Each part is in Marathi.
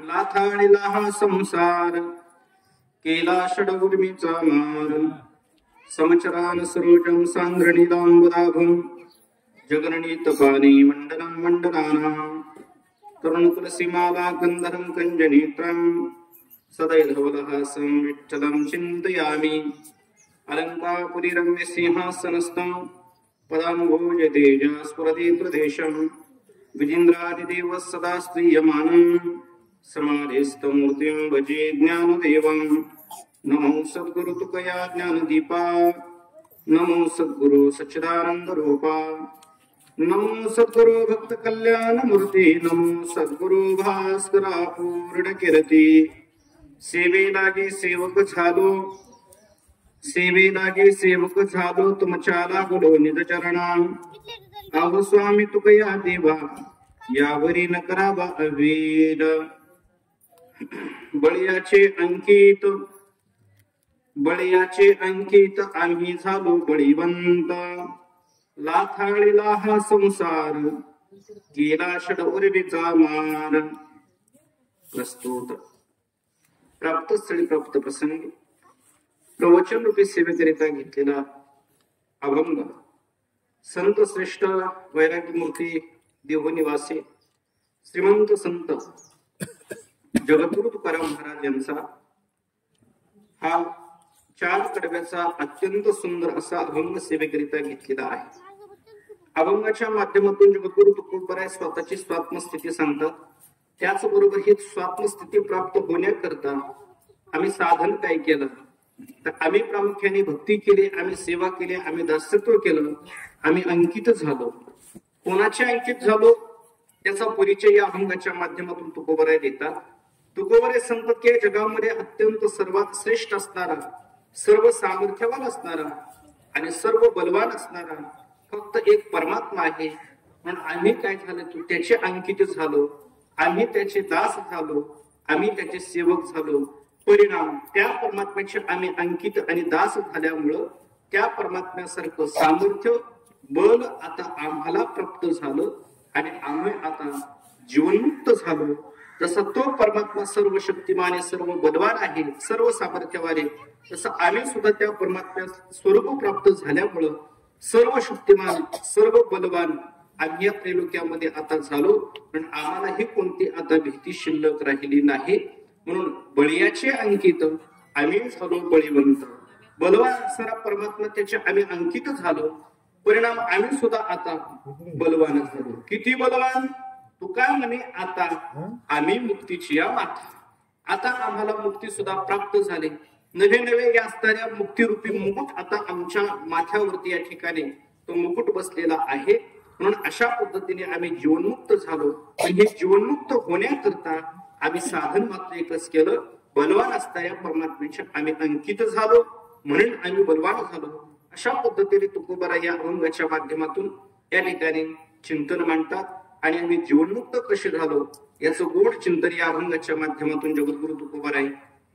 लाथाळीला हा संसार केला षडउर्मीचा मार समचरान सरोजं सांद्रणीलांबुदाभं जगरणीत पाणी मंडलं मंडलानां तरुणतुलसीमाला गंधरं कञ्जनेत्रं सदैर्धवलहासं विठ्ठलं चिन्तयामि अलङ्कापुरीरम्य सिंहासनस्थं पदाम्भोज तेजा स्फुरति प्रदेशं विजिन्द्रादिदेवः सदा स्त्रीयमानं समाधिस्थमूर्तिं भजे ज्ञानदेवं नमो सद्गुरु तुकया ज्ञानदीपा नमो सद्गुरु सच्चिदानंद रूपा नमो सद्गुरु भक्त कल्याण मूर्ती नमो सद्गुरु भास्करा पूर्ण कीर्ती सेवे लागे सेवक झालो तुमच्या लागलो निज चरणा आहो स्वामी तुकया देवा यावरी न करावा अवीर बळीयाचे अंकित आम्ही झालो बळीवंत लाथाळीला हा संसार केला षडउर्मीचा मार प्रस्तुत प्राप्त स्थळी प्राप्त प्रसंगी प्रवचन रूपी सेवेकरिता घेतलेला अभंग संत श्रेष्ठ वैरागी मूर्ती देवनिवासी श्रीमंत संत जगद्गुरु तुकाराम महाराज यांचा हा 4 कडव्याचा अत्यंत सुंदर असा अभंग सेवेकरिता घेतलेला आहे. अभंगाच्या माध्यमातून जगद्गुरु तुकोबराय स्वतःची स्वात्मस्थिती सांगतात. त्याचबरोबर ही स्वात्मस्थिती प्राप्त होण्याकरता आम्ही साधन काय केलं तर आम्ही प्रामुख्याने भक्ती केली, आम्ही सेवा केली, आम्ही दासत्व केलं, आम्ही अंकित झालो. कोणाचे अंकित झालो त्याचा परिचय या अभंगाच्या माध्यमातून तुकोबराय देतात. तुकोबराय संत के जगामध्ये अत्यंत सर्वात श्रेष्ठ असणारा, सर्व सामर्थ्यवान असणारा आणि सर्व बलवान असणारा फक्त एक परमात्मा आहे. म्हणून आम्ही काय झालं की त्याचे अंकित झालो, आम्ही त्याचे दास झालो, आम्ही त्याचे सेवक झालो. परिणाम त्या परमात्म्याचे आम्ही अंकित आणि दास झाल्यामुळं त्या परमात्म्यासारखं सामर्थ्य बल आता आम्हाला प्राप्त झालं आणि आम्ही आता जीवनमुक्त झालो. जसा तो परमात्मा सर्व शक्तिमान आहे, सर्व बलवान आहे, सर्व सामर्थ्यवान आहे, तसं आम्ही सुद्धा त्या परमात्म्या स्वरूप प्राप्त झाल्यामुळं सर्व शक्तिमान सर्व बलवान आम्ही या त्रैलोक्यामध्ये आता झालो. पण आम्हालाही कोणती आता भीती शिल्लक राहिली नाही. म्हणून बळीयाचे अंकित आम्ही झालो बळीवंत. बलवान असणारा परमात्मा त्याचे आम्ही अंकित झालो. परिणाम आम्ही सुद्धा आता बलवान झालो. किती बलवान? तुका म्हणे आता आम्ही मुक्तीची या माथा. आता आम्हाला मुक्ती सुद्धा प्राप्त झाली. नवे नवे या असणाऱ्या मुक्तीरूपी मुकुट आता आमच्या माथ्यावरती या ठिकाणी तो मुकुट बसलेला आहे. म्हणून अशा पद्धतीने आम्ही जीवनमुक्त झालो. हे जीवनमुक्त होण्याकरता आम्ही साधन मात्र एकच केलं, बलवान असणाऱ्या परमात्म्याच्या आम्ही अंकित झालो म्हणून आम्ही बलवान झालो. अशा पद्धतीने तुकोबराय या अभंगाच्या माध्यमातून या ठिकाणी चिंतन मांडतात आणि आम्ही जीवनमुक्त कसे झालो याचं गोड चिंतन या अभंगाच्या माध्यमातून जगद्गुरु तुकोबराय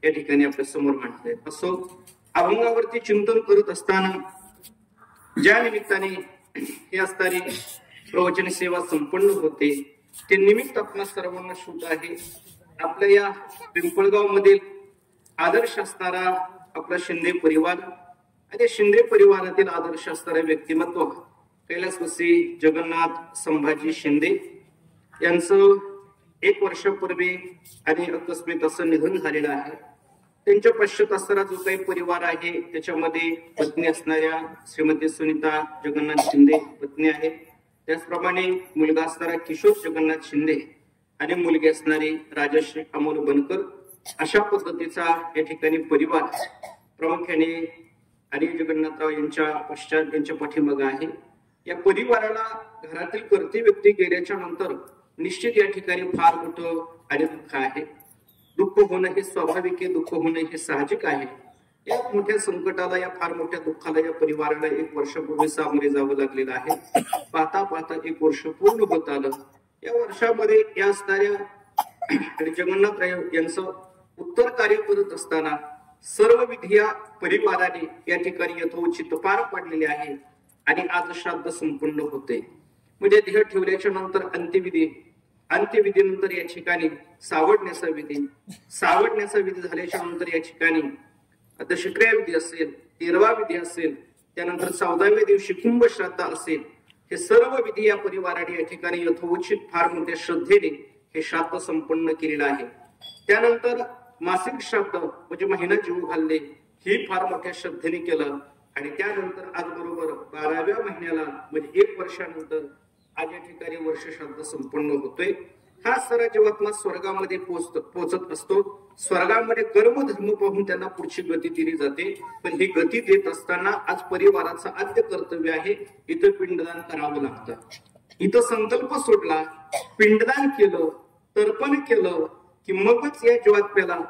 या ठिकाणी आपल्या समोर मांडतायत. असो अभंगावरती चिंतन करत असताना ज्या निमित्ताने हे असणारी प्रवचन सेवा संपन्न होते ते निमित्त आपल्या सर्वांना शुद्ध आहे. आपल्या या पिंपळगाव मधील आदर्श असणारा आपला शिंदे परिवार आणि शिंदे परिवारातील आदर्श असणारे व्यक्तिमत्व कैलासवासी जगन्नाथ संभाजी शिंदे यांचं 1 वर्षापूर्वी आणि अकस्मित असं निधन झालेलं आहे. त्यांच्या पश्चात असणारा जो काही परिवार आहे त्याच्यामध्ये पत्नी असणाऱ्या श्रीमती सुनीता जगन्नाथ शिंदे पत्नी आहे. त्याचप्रमाणे मुलगा असणारा किशोर जगन्नाथ शिंदे आणि मुलगी असणारी राजश्री अमोल बनकर. अशा पद्धतीचा या ठिकाणी परिवार प्रामुख्याने आणि जगन्नाथराव यांच्या पश्चात त्यांच्या पाठीमागे आहे. या परिवाराला घरातील कर्ते व्यक्ती गेल्याच्या नंतर निश्चित या ठिकाणी फार मोठं आणि दुःख आहे. दुःख होणं हे स्वाभाविक आहे, दुःख होणं हे साहजिक आहे. या मोठ्या संकटाला, या फार मोठ्या दुःखाला या परिवाराला 1 वर्षापूर्वी सामोरे जावं लागलेलं आहे. पाहता पाहता 1 वर्ष पूर्ण होत आलं. या वर्षामध्ये या असणाऱ्या जगन्नाथराव यांचं उत्तर कार्य करत असताना सर्व विधी या परिवाराने या ठिकाणी यथोचित पार पाडलेले आहे आणि आज श्राद्ध संपन्न होते. म्हणजे देह ठेवल्याच्या नंतर अंत्यविधी अंत्यविधीनंतर या ठिकाणी सावडण्याचा विधी झाल्याच्या नंतर या ठिकाणी दशक्रिया विधी असेल, 13वा विधी असेल, त्यानंतर 14व्या दिवशी कुंभ श्राद्ध असेल. हे सर्व विधी या परिवाराने या ठिकाणी यथोचित फार मोठ्या श्रद्धेने हे श्राद्ध संपन्न केलेलं आहे. त्यानंतर मासिक श्राद्ध म्हणजे महिना जीव घालणे ही फार मोठ्या श्रद्धेने केलं. आणि त्यानंतर आज बरोबर 12व्या महिन्याला म्हणजे 1 वर्षानंतर आज या ठिकाणी वर्ष श्राद्ध संपन्न होतोय. हा सर जेव्हा स्वर्गामध्ये पोहोचत असतो, स्वर्गामध्ये कर्मधर्म पाहून त्यांना पुढची गती दिली जाते. पण ही गती देत असताना आज परिवाराचं आद्य कर्तव्य आहे, इथं पिंडदान करावं लागतं. इथं संकल्प सोडला, पिंडदान केलं, तर्पण केलं की मगच या जीवात्म्याला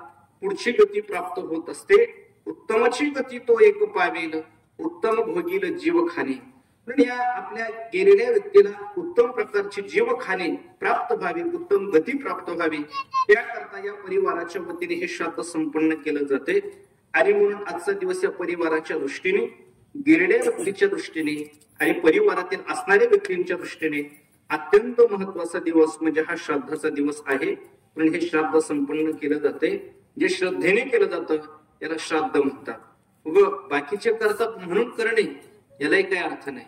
पुढची गती प्राप्त होत असते. उत्तमची गती तो एक पावेल, उत्तम भोगील जीव खाणे. या आपल्या गेलेल्या व्यक्तीला उत्तम प्रकारची जीवखाने प्राप्त व्हावी, उत्तम गती प्राप्त व्हावी, त्याकरता या परिवाराच्या वतीने हे श्राद्ध संपन्न केलं जाते. आणि म्हणून आजचा दिवस या परिवाराच्या दृष्टीने, गेलेल्या व्यक्तीच्या दृष्टीने आणि परिवारातील असणाऱ्या व्यक्तींच्या दृष्टीने अत्यंत महत्वाचा दिवस म्हणजे हा श्राद्धाचा दिवस आहे. पण हे श्राद्ध संपन्न केलं जाते, जे श्रद्धेने केलं जातं याला श्राद्ध म्हणतात. व बाकीचे करतात म्हणून करणे यालाही काही अर्थ नाही.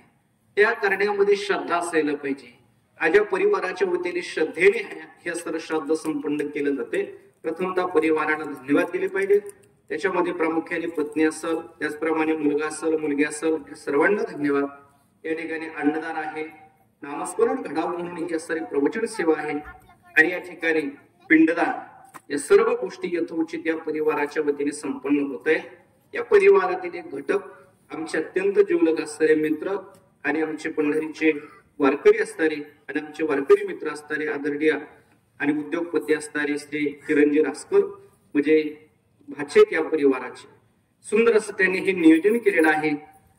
त्या करण्यामध्ये श्रद्धा असायला पाहिजे. आज या परिवाराच्या वतीने श्रद्धेने हे सर्व श्राद्ध संपन्न केलं जाते. प्रथमतः परिवाराला धन्यवाद दिले पाहिजे. त्याच्यामध्ये प्रामुख्याने पत्नी असेल, त्याचप्रमाणे मुलगा असेल, मुलगी असेल, या सर्वांना धन्यवाद. या ठिकाणी अन्नदान आहे, नामस्मरण घडावं म्हणून ही सारी प्रवचन सेवा आहे. आणि या ठिकाणी पिंडदान, या सर्व गोष्टी यथोचित या परिवाराच्या वतीने संपन्न होत आहे. या परिवारातील एक घटक आमचे अत्यंत जीवलग असणारे मित्र आणि आमचे पंढरीचे वारकरी असणारे आणि आमचे वारकरी मित्र असणारे आदरणीय आणि उद्योगपती असणारे श्री किरणजी रासकर म्हणजे भाचेत या परिवाराचे सुंदर असं त्यांनी हे नियोजन केलेलं आहे.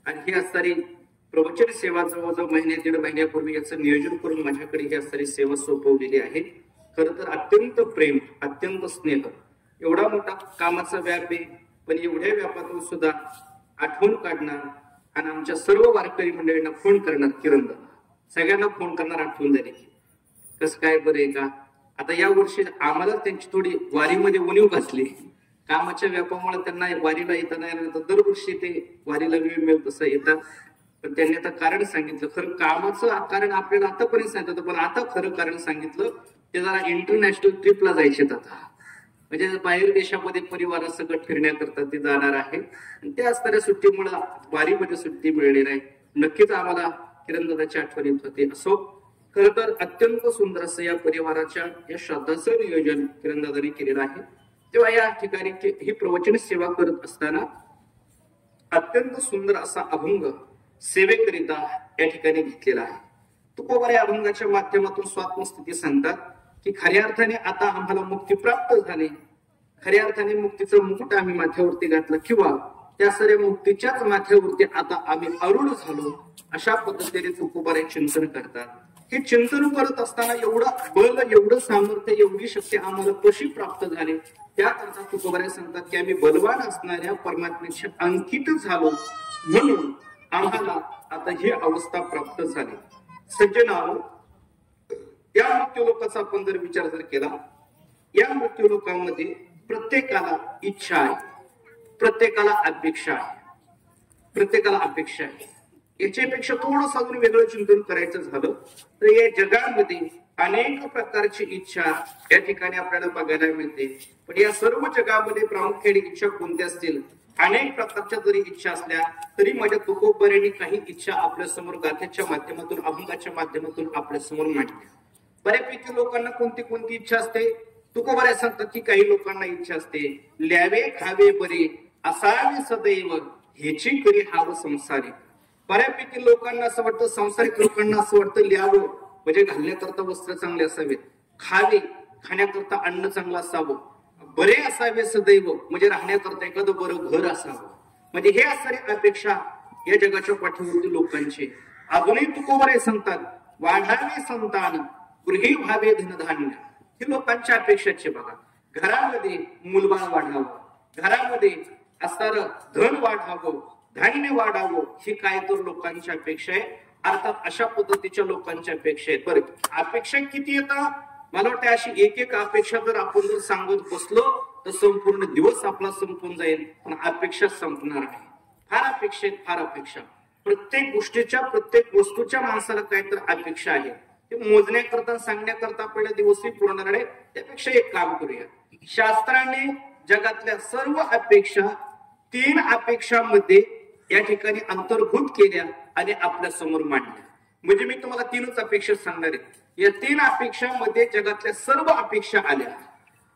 आणि ही असणारी प्रवचन सेवा जवळजवळ महिने 1.5 महिन्यापूर्वी याचं नियोजन करून माझ्याकडे ही असणारी सेवा सोपवलेली आहे. खरं तर अत्यंत प्रेम, अत्यंत स्नेह, एवढा मोठा कामाचा व्याप आहे, पण एवढ्या व्यापातून सुद्धा आठवण काढणार आणि आमच्या सर्व वारकरी मंडळींना फोन करणार, किरण सगळ्यांना फोन करणार, आठवण झाली की कसं काय बरं आहे का. आता या वर्षी आम्हाला त्यांची थोडी वारीमध्ये उणीव घातली, कामाच्या व्यापामुळे त्यांना वारीला येता नाही आलं. दरवर्षी ते वारीला वेळ मिळेल तसं येतात. पण त्यांनी आता कारण सांगितलं. खरं कामाचं कारण आपल्याला आतापर्यंत सांगितलं, पण आता खरं कारण सांगितलं ते जरा इंटरनॅशनल ट्रिपला जायचे आता, म्हणजे बाहेर देशामध्ये परिवारासकट फिरण्याकरता ते जाणार आहे. आणि त्या असणाऱ्या सुट्टीमुळे वारीमध्ये सुट्टी मिळली नाही. नक्कीच आम्हाला किरणदादाची आठवण येत होती. असो, खरं तर अत्यंत सुंदर असं या परिवाराच्या या श्राद्धाचं नियोजन किरणदादांनी केलेलं आहे. तेव्हा या ठिकाणी ही प्रवचन सेवा करत असताना अत्यंत सुंदर असा अभंग सेवेकरिता या ठिकाणी घेतलेला आहे. तुकोबा या अभंगाच्या माध्यमातून स्वात्मस्थिती सांगतात की खऱ्या अर्थाने आता आम्हाला मुक्ती प्राप्त झाली, खऱ्या अर्थाने मुक्तीचं मुकुट आम्ही माथ्यावरती घातलं, किंवा त्या सर्व मुक्तीच्याच माथ्यावरती आता आम्ही अरुण झालो, अशा पद्धतीने तुकोबारे चिंतन करतात. हे चिंतन करत असताना एवढं बल, एवढं सामर्थ्य, एवढी शक्ती आम्हाला कशी प्राप्त झाली, त्याकरता तुकोबारे सांगतात की आम्ही बलवान असणाऱ्या परमात्म्याचे अंकित झालो, म्हणून आम्हाला आता ही अवस्था प्राप्त झाली. सज्जनांनो, या मृत्यूलोकाचा आपण जर विचार केला, या मृत्यूलोकामध्ये प्रत्येकाला इच्छा आहे, प्रत्येकाला अपेक्षा आहे, प्रत्येकाला अपेक्षा आहे. याच्यापेक्षा थोडंसं अजून वेगळं चिंतन करायचं झालं तर या जगामध्ये अनेक प्रकारची इच्छा या ठिकाणी आपल्याला बघायला मिळते. पण या सर्व जगामध्ये प्रामुख्याने इच्छा कोणत्या असतील, अनेक प्रकारच्या जरी इच्छा असल्या तरी माझ्या तुकोबारांनी काही इच्छा आपल्या समोर गाथेच्या माध्यमातून, अभंगाच्या माध्यमातून आपल्या समोर मांडल्या. बऱ्यापैकी लोकांना कोणती कोणती इच्छा असते, तुकोबारे सांगतात की काही लोकांना इच्छा असते ल्यावे खावे बरे असावे सदैव ह्याची करी हाव संसारी. बऱ्यापैकी लोकांना असं वाटतं, संसारिक लोकांना असं वाटतं ल्यावं म्हणजे घालण्याकरता वस्त्र चांगले असावेत, खावे खाण्याकरता अन्न चांगलं असावं, बरे असावे सदैव म्हणजे राहण्याकरता एखादं बरं घर असावं. म्हणजे हे असणारी अपेक्षा या जगाच्या पाठीवरती लोकांची. अजूनही तुकोबारे सांगतात वाढावे संतान गृही व्हावे धनधान्य. ही लोकांच्या अपेक्षाचे बघा. घरामध्ये मुलबाळ वाढावं, घरामध्ये असणारं धन वाढावं, धान्य वाढावं, ही काय तर लोकांची अपेक्षा आहे. अर्थात अशा पद्धतीच्या लोकांच्या अपेक्षा आहेत. बरं, अपेक्षा किती येतात मला वाटतं अशी एक एक अपेक्षा जर आपण जर सांगत बसलो तर संपूर्ण दिवस आपला संपून जाईल, पण अपेक्षा संपणार आहे. फार अपेक्षा आहेत, फार अपेक्षा. प्रत्येक गोष्टीच्या प्रत्येक वस्तूच्या माणसाला काहीतरी अपेक्षा आहे. ते मोजण्याकरता सांगण्याकरता आपल्याला दिवसही पुरणार आहे. त्यापेक्षा एक काम करूया. शास्त्राने जगातल्या सर्व अपेक्षा 3 अपेक्षांमध्ये या ठिकाणी अंतर्भूत केल्या आणि आपल्या समोर मांडल्या. म्हणजे मी तुम्हाला 3च अपेक्षा सांगणार आहे. या 3 अपेक्षांमध्ये जगातल्या सर्व अपेक्षा आल्या.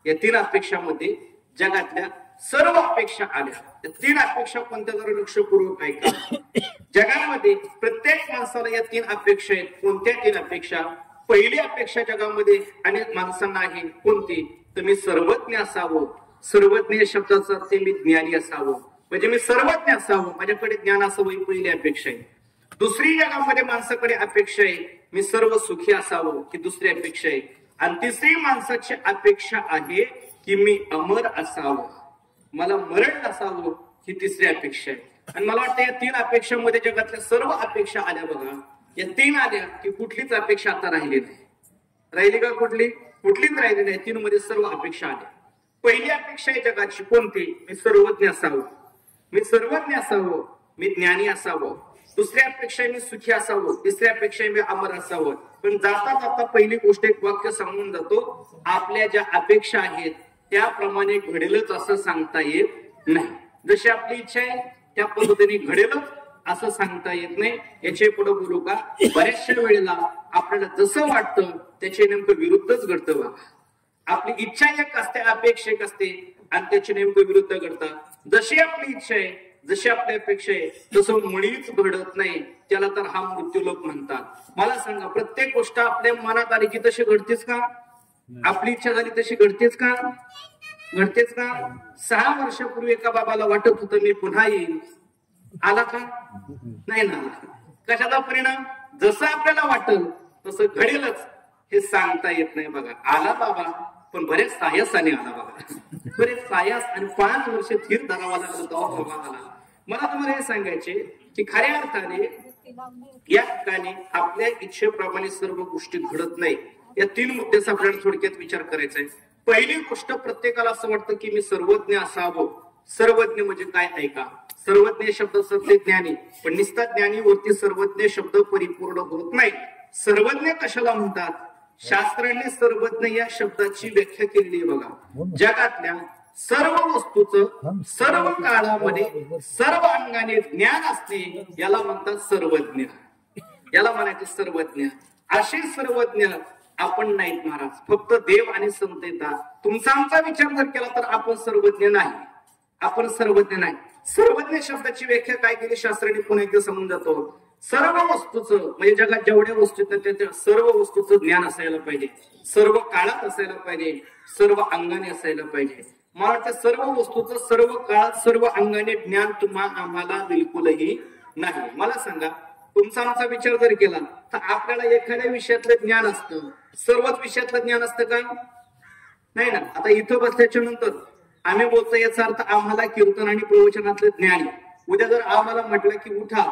या 3 अपेक्षांमध्ये जगातल्या सर्व अपेक्षा आल्या. या 3 अपेक्षा कोणत्या, जरा लक्षपूर्वक ऐका. जगामध्ये प्रत्येक माणसाला या 3 अपेक्षा आहेत. कोणत्या 3 अपेक्षा? पहिली अपेक्षा जगामध्ये अनेक माणसांना आहे. कोणती? तर मी सर्वज्ञ असावं. सर्वज्ञ शब्दाचा अर्थ मी ज्ञानी असावं, म्हणजे मी सर्वज्ञ असावं, माझ्याकडे ज्ञान असावं, ही पहिली अपेक्षा आहे. दुसरी जगामध्ये माणसाकडे अपेक्षा आहे मी सर्व सुखी असावं, ही दुसरी अपेक्षा आहे. आणि तिसरी माणसाची अपेक्षा आहे की मी अमर असावं, मला मरण नसावं, ही तिसरी अपेक्षा आहे. आणि मला वाटतं या 3 अपेक्षांमध्ये जगातल्या सर्व अपेक्षा आल्या बघा. या 3 आल्या की कुठलीच अपेक्षा आता राहिली नाही. राहिली का? कुठलीच राहिली नाही. 3 मध्ये सर्व अपेक्षा आल्या. पहिली अपेक्षा आहे जगाची कोणती? मी सर्वज्ञ असावं, मी सर्वज्ञ असावं, मी ज्ञानी असावं. दुसरी अपेक्षा मी सुखी असावं. तिसरी अपेक्षा मी अमर असावं. पण जाता जाता पहिली गोष्ट एक वाक्य सांगून जातो, आपल्या ज्या अपेक्षा आहेत त्याप्रमाणे घडेलच असं सांगता येत नाही. जशी आपली इच्छा आहे त्या पद्धतीने घडेलच असं सांगता येत नाही. याचे पुढे बोलू का? बऱ्याचशा वेळेला आपल्याला जसं वाटतं त्याचे नेमकं विरुद्धच घडतं बघा. आपली इच्छा एक असते, अपेक्षा एक असते, आणि त्याचे नेमकं विरुद्ध घडतात. जशी आपली इच्छा आहे, जशी आपली अपेक्षा आहे तसं मुळीच घडत नाही. त्याला तर हा मृत्यूलोक म्हणतात. मला सांगा, प्रत्येक गोष्ट आपल्या मनात आली की तशी घडतेच का? आपली इच्छा झाली तशी घडतेच का? घडतेच का? 6 वर्षापूर्वी एका बाबाला वाटत होतं मी पुन्हा येईल, आला का? नाही ना. कशाचा परिणाम? जसं आपल्याला वाटल तसं घडेलच हे सांगता येत नाही बघा. आला बाबा, पण बरेच सायसाने आला बघा. बरेच सायस आणि 5 वर्ष धीर धरावा लागला तेव्हा बाबा आला. मला तुम्हाला हे सांगायचे की खऱ्या अर्थाने या ठिकाणी आपल्या इच्छेप्रमाणे सर्व गोष्टी घडत नाही. या 3 मुद्द्याचा आपल्याला थोडक्यात विचार करायचा आहे. पहिली गोष्ट, प्रत्येकाला असं वाटतं की मी सर्वज्ञ असावं. सर्वज्ञ म्हणजे काय? ऐका. सर्वज्ञ शब्द सत्य ज्ञानी, पण निस्ता ज्ञानीवरती सर्वज्ञ शब्द परिपूर्ण होत नाही. सर्वज्ञ कशाला म्हणतात? शास्त्राने सर्वज्ञ या शब्दाची व्याख्या केलेली बघा. जगातल्या सर्व वस्तूचं सर्व काळामध्ये सर्व अंगाने ज्ञान असते याला म्हणतात सर्वज्ञ. याला म्हणायचं सर्वज्ञ. असे सर्वज्ञ आपण नाहीत महाराज. फक्त देव आणि संत येतात. तुमचा आमचा विचार जर केला तर आपण सर्वज्ञ नाही. आपण सर्वज्ञ नाही. सर्वज्ञ शब्दाची व्याख्या काय केली शास्त्राने पुन्हा एकदा समजून जातो. सर्व वस्तूचं, म्हणजे जगात जेवढ्या वस्तू आहेत त्या सर्व वस्तूचं ज्ञान असायला पाहिजे. सर्व काळात असायला पाहिजे. सर्व अंगाने असायला पाहिजे. मला वाटतं सर्व वस्तूचं सर्व काळात सर्व अंगाने ज्ञान तुम्हा आम्हाला बिलकुलही नाही. मला सांगा, तुमचा आमचा विचार जर केला तर आपल्याला एखाद्या विषयातलं ज्ञान असतं. सर्वच विषयातलं ज्ञान असतं का? नाही ना. आता इथं बसल्याच्या नंतर आम्ही बोलतो याचा अर्थ आम्हाला कीर्तन आणि प्रवचनातलं ज्ञान. उद्या जर आम्हाला म्हटलं की उठा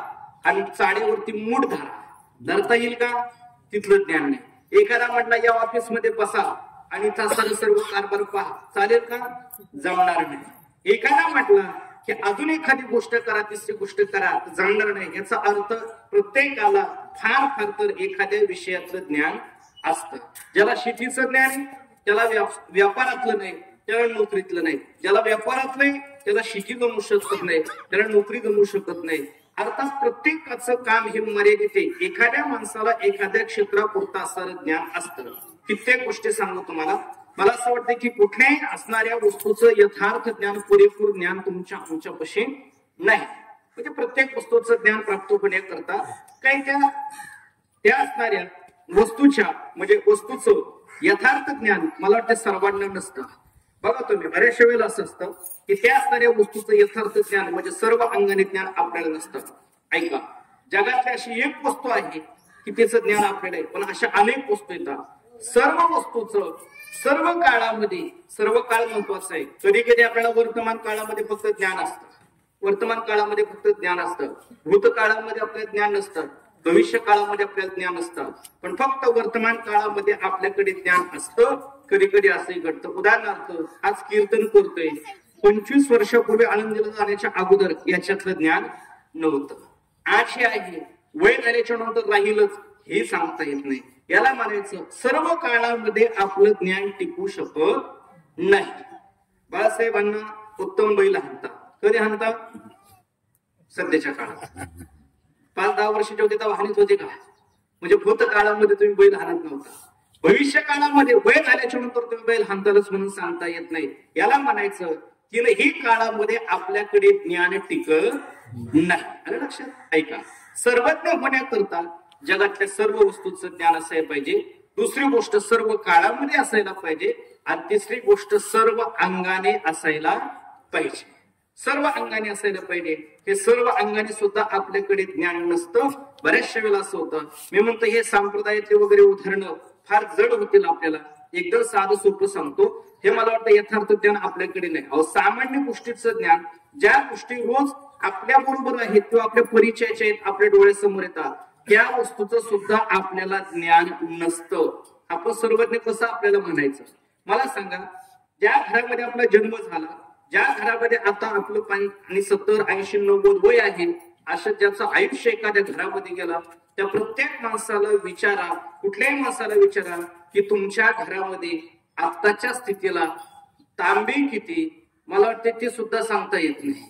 आणि चाळीवरती मूठ धरता येईल का? तिथलं ज्ञान नाही. एखादा म्हटला या ऑफिस मध्ये बसा आणि तासाला सर्व कारभार पहा, चालेल का? जमणार नाही. एखादा म्हटला की अजून एखादी गोष्ट करा, तिसरी गोष्ट करा, जमणार नाही. याचा अर्थ प्रत्येकाला फार फार तर एखाद्या विषयातलं ज्ञान असतं. ज्याला शेतीचं ज्ञान त्याला व्यापारातलं नाही, त्याला नोकरीतलं नाही. ज्याला व्यापारात नाही त्याला शेती जमू शकत नाही, त्याला नोकरी जमू शकत नाही. अर्थात प्रत्येकाचं काम हे मर्यादित आहे. एखाद्या माणसाला एखाद्या क्षेत्रापुरता असणारं ज्ञान असतं. कित्येक गोष्टी सांगू तुम्हाला. मला असं वाटतं की कुठल्याही असणाऱ्या वस्तूचं यथार्थ ज्ञान, पुरेपूर ज्ञान तुमच्या आमच्यापाशी नाही. म्हणजे प्रत्येक वस्तूचं ज्ञान प्राप्त होण्याकरता काही त्या असणाऱ्या वस्तूच्या, म्हणजे वस्तूचं यथार्थ ज्ञान मला वाटतं सर्वांना नसतं. बघा तुम्ही, बऱ्याचशा वेळेला असं असतं की त्या असणाऱ्या वस्तूचं यथार्थ ज्ञान म्हणजे सर्व अंगाने ज्ञान आपल्याला नसतं. ऐका, जगातली अशी एक वस्तू आहे की त्याचं ज्ञान आपल्याला आहे, पण अशा अनेक वस्तू येतात. सर्व वस्तूचं सर्व काळामध्ये, सर्व काळ महत्वाचा आहे. कधी कधी आपल्याला वर्तमान काळामध्ये फक्त ज्ञान असतं. वर्तमान काळामध्ये फक्त ज्ञान असतं. भूतकाळामध्ये आपल्याला ज्ञान नसतं. भविष्य काळामध्ये आपल्याला ज्ञान असतं, पण फक्त वर्तमान काळामध्ये आपल्याकडे ज्ञान असतं. कधी कधी असंही घडतं. उदाहरणार्थ आज कीर्तन करतोय, 25 वर्षापूर्वी आळंदीला जाण्याच्या अगोदर याच्यातलं ज्ञान नव्हतं. आज हे आहे, वय झाल्याच्या नंतर राहीलच हे सांगता येत नाही. याला म्हणायचं सर्व काळामध्ये आपलं ज्ञान टिकू शकत नाही. बाळासाहेबांना उत्तम बैल हाणतात. कधी हाणतात? सध्याच्या काळात. 5-10 वर्षाचे होते तेव्हा हानीत होते का? म्हणजे भूत काळामध्ये तुम्ही बैल हाणत नव्हता. भविष्य काळामध्ये वय झाल्याच्या नंतर तुम्ही बैल हाणतालच म्हणून सांगता येत नाही. याला म्हणायचं की ही काळामध्ये आपल्याकडे ज्ञान टिकत नाही. आलं लक्षात? ऐका, सर्वज्ञ होण्याकरता जगातल्या सर्व वस्तूचं ज्ञान असायला पाहिजे. दुसरी गोष्ट सर्व काळामध्ये असायला पाहिजे. आणि तिसरी गोष्ट सर्व अंगाने असायला पाहिजे. सर्व अंगाने असायला पाहिजे. हे सर्व अंगाने सुद्धा आपल्याकडे ज्ञान नसतं. बऱ्याचशा वेळेला असं होतं. मी म्हणतो हे संप्रदायातले वगैरे उदाहरणं फार जड होतील आपल्याला. एकदम साधं सोपं सांगतो. हे मला वाटतं यथार्थ ज्ञान आपल्याकडे नाही. अहो, सामान्य गोष्टीचं ज्ञान, ज्या गोष्टी रोज आपल्या बरोबर आहेत किंवा आपल्या परिचयाच्या आहेत, आपल्या डोळ्यासमोर येतात, त्या वस्तूचं सुद्धा आपल्याला ज्ञान नसतं. आपण सर्वज्ञ कसं आपल्याला म्हणायचं? मला सांगा, ज्या घरामध्ये आपला जन्म झाला, ज्या घरामध्ये आता आपलं 70, 80, 90 वय आहे, असं ज्याचं आयुष्य एखाद्या घरामध्ये गेला, त्या प्रत्येक माणसाला विचारा, कुठल्याही माणसाला विचारा की तुमच्या घरामध्ये आत्ताच्या स्थितीला तांबे किती, मला वाटते ते सुद्धा सांगता येत नाही.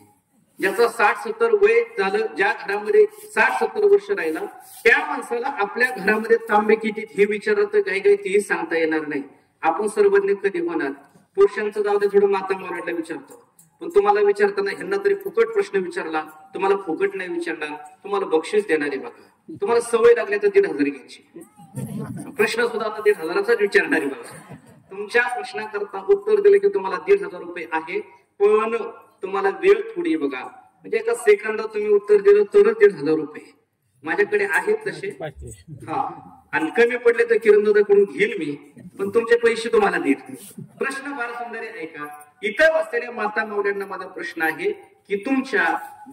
ज्याचं 60-70 वय झालं, ज्या घरामध्ये 60-70 वर्ष राहिला, त्या माणसाला आपल्या घरामध्ये तांबे किती हे विचारलं तर काही तेही सांगता येणार नाही. आपण सर्वज्ञ कधी होणार? पुरुषांचं जाऊ दे, थोडं माता मोराडला विचारतो, पण तुम्हाला विचारताना ह्यांना तरी फुकट प्रश्न विचारला, तुम्हाला फुकट नाही विचारणार, तुम्हाला बक्षीस देणार आहे बघा. तुम्हाला सवय लागली तर 1,500 घ्यायची. प्रश्न सुद्धा आता 1,500चाच विचारणारी बघा. तुमच्या प्रश्नाकरता उत्तर दिलं की तुम्हाला 1,500 रुपये आहे, पण तुम्हाला वेळ थोडी बघा. म्हणजे एका सेकंदात तुम्ही उत्तर दिलं तरच 1,500 रुपये माझ्याकडे आहेत तसे. हा, आणि कमी पडले तर किरणदादाकडून घेईल मी, पण तुमचे पैसे तुम्हाला देत. प्रश्न फार सुंदर आहे. ऐका, इतर बसलेल्या माता मावल्यांना माझा प्रश्न आहे की तुमच्या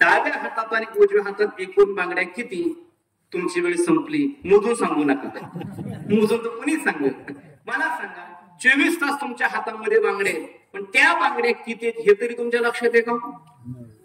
डाव्या हातात आणि उजव्या हातात एकूण बांगड्या किती? तुमची वेळ संपली. मोजून सांगू नका. मोजून तर कोणी सांगेल. मला सांगा, 24 तास तुमच्या हातामध्ये बांगडे, पण त्या बांगड्या किती हे तरी तुमच्या लक्षात आहे का?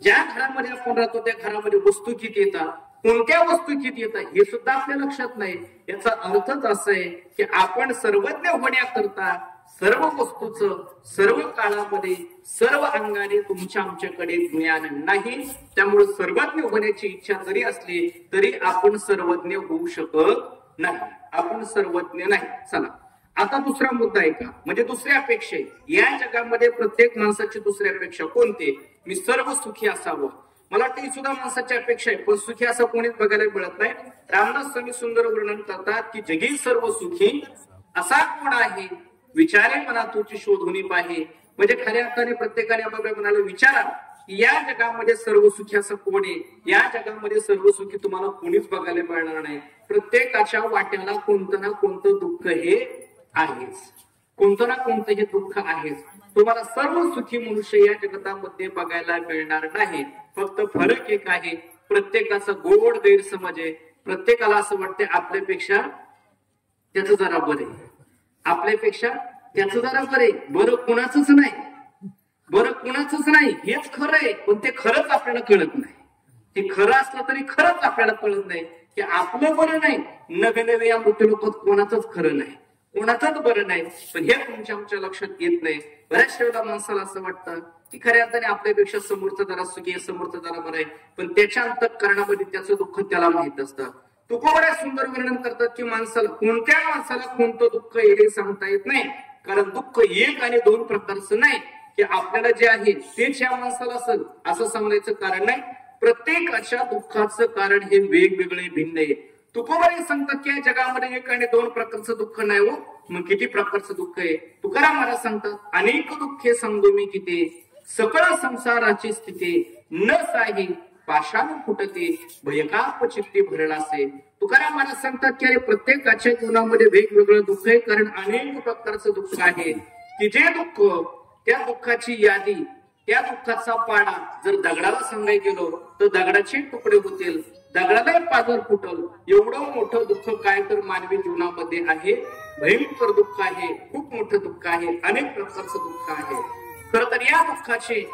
ज्या घरामध्ये आपण राहतो त्या घरामध्ये वस्तू किती येतात, कोणत्या वस्तू किती येतात हे सुद्धा आपल्या लक्षात नाही. याचा अर्थच असा आहे की आपण सर्वज्ञ होण्याकरता सर्व वस्तूचं सर्व काळामध्ये सर्व अंगाने तुमच्या आमच्याकडे ज्ञान नाही. त्यामुळे सर्वज्ञ होण्याची इच्छा जरी असली तरी आपण सर्वज्ञ होऊ शकत नाही. आपण सर्वज्ञ नाही. चला, आता दुसरा मुद्दा आहे का, म्हणजे दुसरी अपेक्षा आहे. या जगामध्ये प्रत्येक माणसाची दुसरी अपेक्षा कोणती? मी सर्व सुखी असावं. मला वाटतं ही सुद्धा माणसाची अपेक्षा आहे, पण सुखी असं कोणीच बघायला मिळत नाही. रामदास स्वामी सुंदर वर्णन करतात की जगी सर्व सुखी असा कोण आहे, विचारे मना तुझी शोधुनी पाहे. म्हणजे खऱ्या अर्थाने प्रत्येकाने आपापल्या मनाला विचारा की या जगामध्ये सर्व सुखी असं कोण आहे. या जगामध्ये सर्व सुखी तुम्हाला कोणीच बघायला मिळणार नाही. प्रत्येकाच्या वाट्याला कोणतं ना कोणतं दुःख हे आहेच. कोणतं ना कोणतं हे दुःख आहेच. तुम्हाला सर्व सुखी मनुष्य या जगतामध्ये बघायला मिळणार नाही. फक्त फरक एक आहे, प्रत्येकाचा गोड गैरसमज आहे. प्रत्येकाला असं वाटतं आपल्यापेक्षा त्याचं जरा बरे, आपल्यापेक्षा त्याचं जरा बरे. बरं कुणाचंच नाही, बरं कुणाचंच नाही हेच खरं आहे, पण ते खरंच आपल्याला कळत नाही. ते खरं असलं तरी खरंच आपल्याला कळत नाही की आपलं बरं नाही. नवे नवे या मृत्यू लोकात कोणाचंच खरं नाही, कोणाचंच बरं नाही. पण हे तुमच्या आमच्या लक्षात येत नाही. बऱ्याच वेळेला माणसाला असं वाटतं की खऱ्या अर्थाने आपल्यापेक्षा समोरचा जरा सुखी आहे, समोरचा जरा बरं आहे, पण त्याच्या अंतःकरणामध्ये त्याचं दुःख त्याला माहित असतं. तुकोबऱ्या सुंदर वर्णन करतात की कोणत्या माणसाला कोणतं दुःख हे सांगता येत नाही. कारण दुःख एक आणि दोन प्रकारचं नाही की आपल्याला जे आहे तेच या माणसाला असेल असं सांगण्याचं कारण नाही. प्रत्येकाच्या दुःखाचं कारण हे वेगवेगळे भिन्न आहे. तुकोबरे सांगतात की या जगामध्ये एक आणि दोन प्रकारचं दुःख नाही हो, मग किती प्रकारचं दुःख आहे? तुकाराम महाराज सांगतात, अनेक दुःखे सांगू मी किती, सकळ संसाराची स्थिती न साही पाषाण फुटते, भयकाप चित्ती भरलासे. तुकाराम महाराज सांगतात की अरे प्रत्येकाच्या जीवनामध्ये वेगवेगळं दुःख आहे. कारण अनेक प्रकारचं दुःख आहे की जे दुःख, त्या दुःखाची यादी, त्या दुःखाचा पाडा जर दगडाला सांगायला गेलो तर दगडाचे तुकडे होतील. दगडाला पाजर फुटल एवढं मोठं दुःख काय तर मानवी जीवनामध्ये आहे. भयंकर दुःख आहे, खूप मोठं दुःख आहे, अनेक प्रकारचं दुःख आहे. खर तर या दुःखाची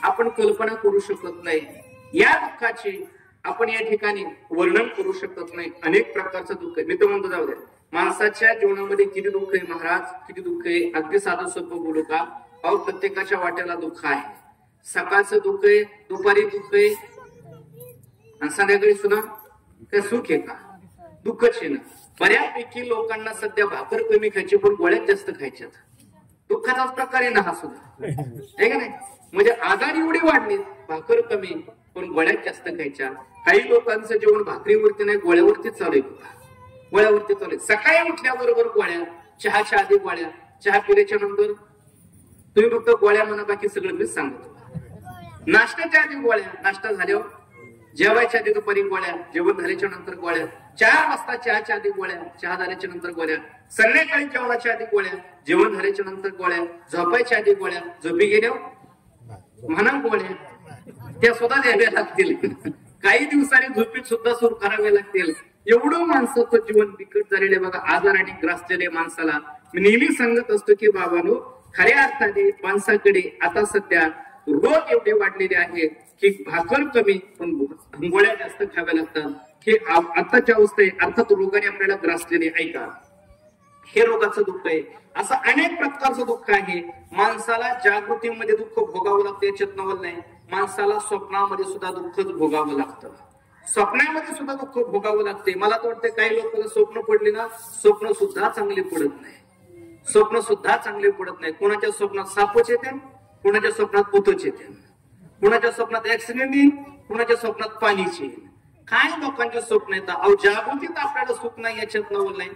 आपण कल्पना करू शकत नाही, या दुःखाची आपण या ठिकाणी वर्णन करू शकत नाही. अनेक प्रकारचं दुःख आहे. मी तर म्हणतो जाऊ द्या, माणसाच्या जीवनामध्ये किती दुःख आहे महाराज, किती दुःख आहे. अगदी साधं सोपं बोलू का, अहो प्रत्येकाच्या वाट्याला दुःख आहे. सकाळचं दुःख आहे, दुपारी दुःख आहे आणि संध्याकाळी सुद्धा काय सुख आहे का? दुःखच आहे ना. बऱ्यापैकी लोकांना सध्या भाकर कमी खायची पण गोळ्यात जास्त खायच्यात. दुःखाचाच प्रकार आहे ना हा सुद्धा, आहे का नाही? म्हणजे आजार एवढी वाढली, भाकर कमी पण गोळ्यात जास्त खायच्या. काही लोकांचं जेवण भाकरीवरती नाही गोळ्यावरती चालू आहे, गोळ्यावरती चालू आहे. सकाळी उठल्याबरोबर गोळ्या, चहाच्या आधी गोळ्या, चहा पिल्याच्या नंतर तुम्ही फक्त गोळ्या म्हणा, बाकी सगळं मी सांगतो. नाश्त्याच्या आधी गोळ्या, नाश्ता झाल्यावर, जेवायच्या आधी दुपारी गोळ्या, जेवण झाल्याच्या नंतर गोळ्या, 4 वाजता चहाच्या आधी गोळ्या, चहा झाल्याच्या नंतर गोळ्या, संध्याकाळी जेवणाच्या आधी गोळ्या, जेवण झाल्याच्या नंतर गोळ्या, झोपायच्या आधी गोळ्या, झोपी गेल्यावर म्हणा गोळ्या, त्या सुद्धा द्याव्या लागतील. काही दिवसांनी झोपीत सुद्धा सुरू कराव्या लागतील. एवढं माणसाचं जीवन बिकट झालेलं आहे बघा. आजाराने ग्रासलेले माणसाला मी नेहमी सांगत असतो की बाबांनो, खऱ्या अर्थाने माणसाकडे आता सध्या रोग एवढे वाढलेले आहेत की भाकर कमी पण गोळ्या जास्त खाव्या लागतात. हे आताच्या अवस्था आहे. अर्थात रोगाने आपल्याला ग्रासलेले. ऐका, हे रोगाचं दुःख आहे. असं अनेक प्रकारचं दुःख आहे. माणसाला जागृतीमध्ये दुःख भोगावं लागतं, याच्यात नवल नाही. माणसाला स्वप्नामध्ये सुद्धा दुःखच भोगावं लागतं. स्वप्नामध्ये सुद्धा दुःख भोगावं लागते. मला तर वाटतं काही लोकांना स्वप्न पडली ना, स्वप्न सुद्धा चांगले पडत नाही, स्वप्न सुद्धा चांगले पडत नाही. कोणाच्या स्वप्नात सापच येते, कोणाच्या स्वप्नात भूतच येते, कोणाच्या स्वप्नात ऍक्सिडेंट येईल, कोणाच्या स्वप्नात पाणीची येईल. काय लोकांचे स्वप्न येतात. अहो जागृतीत आपल्याला सुख नाही, याच्यात नवल नाही.